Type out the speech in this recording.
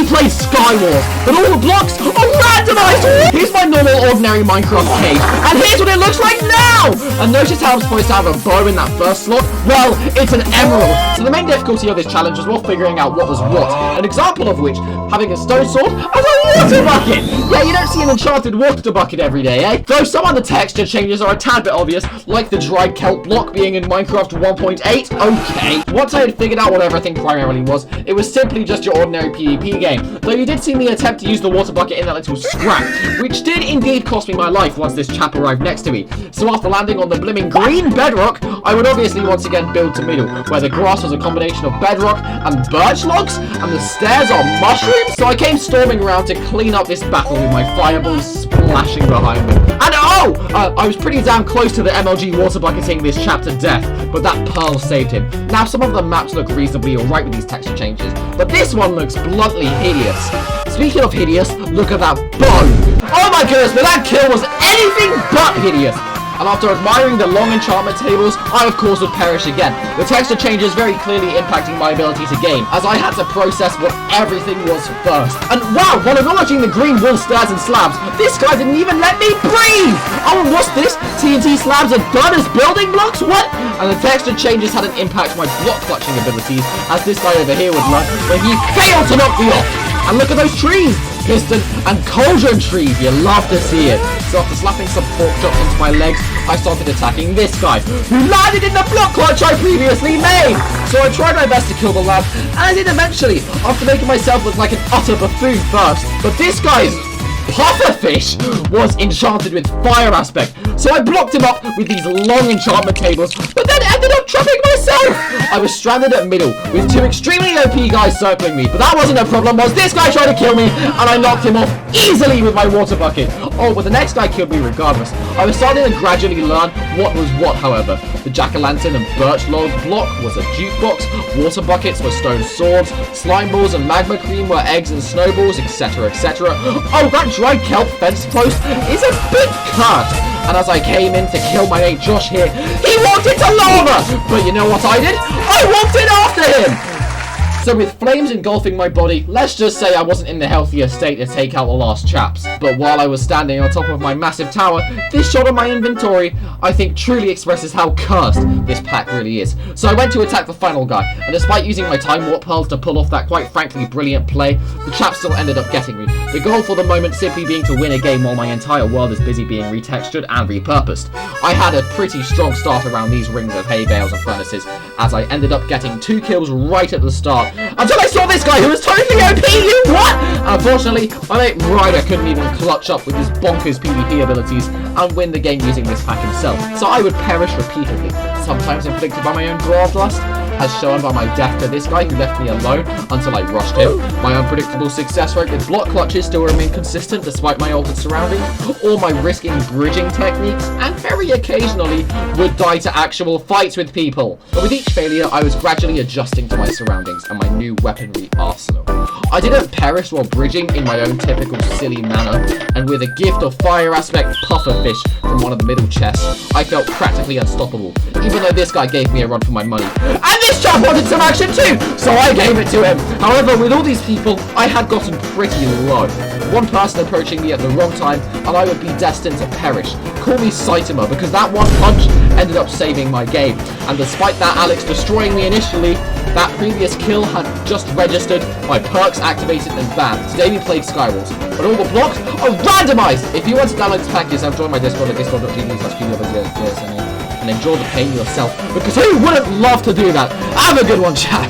we played Skywars, but all the blocks are randomized. Here's my normal, ordinary Minecraft cave, and here's what it looks like now. And notice how I'm supposed to have a bow in that first slot? Well, it's an emerald. So the main difficulty of this challenge was more figuring out what was what. An example of which, having a stone sword as a water bucket. Yeah, you don't see an enchanted water bucket every day, eh? Though some of the texture changes are a tad bit obvious, like the dried kelp block being in Minecraft 1.8. Okay. Once I had figured out what everything primarily was, it was simply just your ordinary PvP game. Though you did see me attempt to use the water bucket in that little scrap, which did indeed cost me my life once this chap arrived next to me. So after landing on the blimmin' green bedrock, I would obviously once again build to middle, where the grass was a combination of bedrock and birch logs, and the stairs are mushrooms. So I came storming around to clean up this battle with my fireballs splashing behind me. And I was pretty damn close to the MLG water bucketing this chap to death, but that pearl saved him. Now some of the maps look reasonably alright with these texture changes, but this one looks bluntly hideous. Speaking of hideous, look at that bone. Oh my goodness, but that kill was anything but hideous. And after admiring the long enchantment tables, I of course would perish again. The texture changes very clearly impacting my ability to game, as I had to process what everything was first. And wow, while acknowledging the green wool stairs and slabs, this guy didn't even let me breathe! Oh, and what's this? TNT slabs are done as building blocks? What? And the texture changes had an impact on my block clutching abilities, as this guy over here would learn, when he failed to knock me off! And look at those trees! Piston and cauldron trees, you love to see it. So after slapping some pork chops into my legs, I started attacking this guy, who landed in the block clutch I previously made. So I tried my best to kill the lad, and I did eventually, after making myself look like an utter buffoon first. But this guy's pufferfish was enchanted with fire aspect, so I blocked him up with these long enchantment tables, but then ended up trapping myself. I was stranded at middle with two extremely OP guys circling me, but that wasn't a problem, was this guy tried to kill me, and I knocked him off easily with my water bucket. Oh, but the next guy killed me regardless. I was starting to gradually learn what was what, however. The jack-o'-lantern and birch log block was a jukebox, water buckets were stone swords, slime balls and magma cream were eggs and snowballs, etc, etc. Oh, that dried kelp fence post is a bit cut. And as I came in to kill my mate Josh here, he walked into lava! But you know what I did? I walked in after him! So with flames engulfing my body, let's just say I wasn't in the healthiest state to take out the last chaps. But while I was standing on top of my massive tower, this shot of my inventory, I think truly expresses how cursed this pack really is. So I went to attack the final guy, and despite using my time warp pearls to pull off that quite frankly brilliant play, the chap still ended up getting me. The goal for the moment simply being to win a game while my entire world is busy being retextured and repurposed. I had a pretty strong start around these rings of hay bales and furnaces, as I ended up getting 2 kills right at the start, until I saw this guy who was totally OP, you what? Unfortunately, my mate Ryder couldn't even clutch up with his bonkers PvP abilities and win the game using this pack himself, so I would perish repeatedly, sometimes inflicted by my own bloodlust, as shown by my death to this guy who left me alone until I rushed him. My unpredictable success rate with block clutches still remained consistent despite my altered surroundings, or my risking bridging techniques, and very occasionally would die to actual fights with people. But with each failure, I was gradually adjusting to my surroundings and my new weaponry arsenal. I didn't perish while bridging in my own typical silly manner, and with a gift of fire aspect pufferfish from one of the middle chests, I felt practically unstoppable, even though this guy gave me a run for my money. And this chap wanted some action too, so I gave it to him. However, with all these people, I had gotten pretty low. One person approaching me at the wrong time, and I would be destined to perish. Call me Saitama, because that one punch ended up saving my game. And despite that Alex destroying me initially, that previous kill had just registered, my perks activated and banned. Today we played Skywars, but all the blocks are randomized! If you want to download this pack yourself, join my Discord at discord.tv/QWBS and enjoy the pain yourself, because who wouldn't love to do that? Have a good one, chat!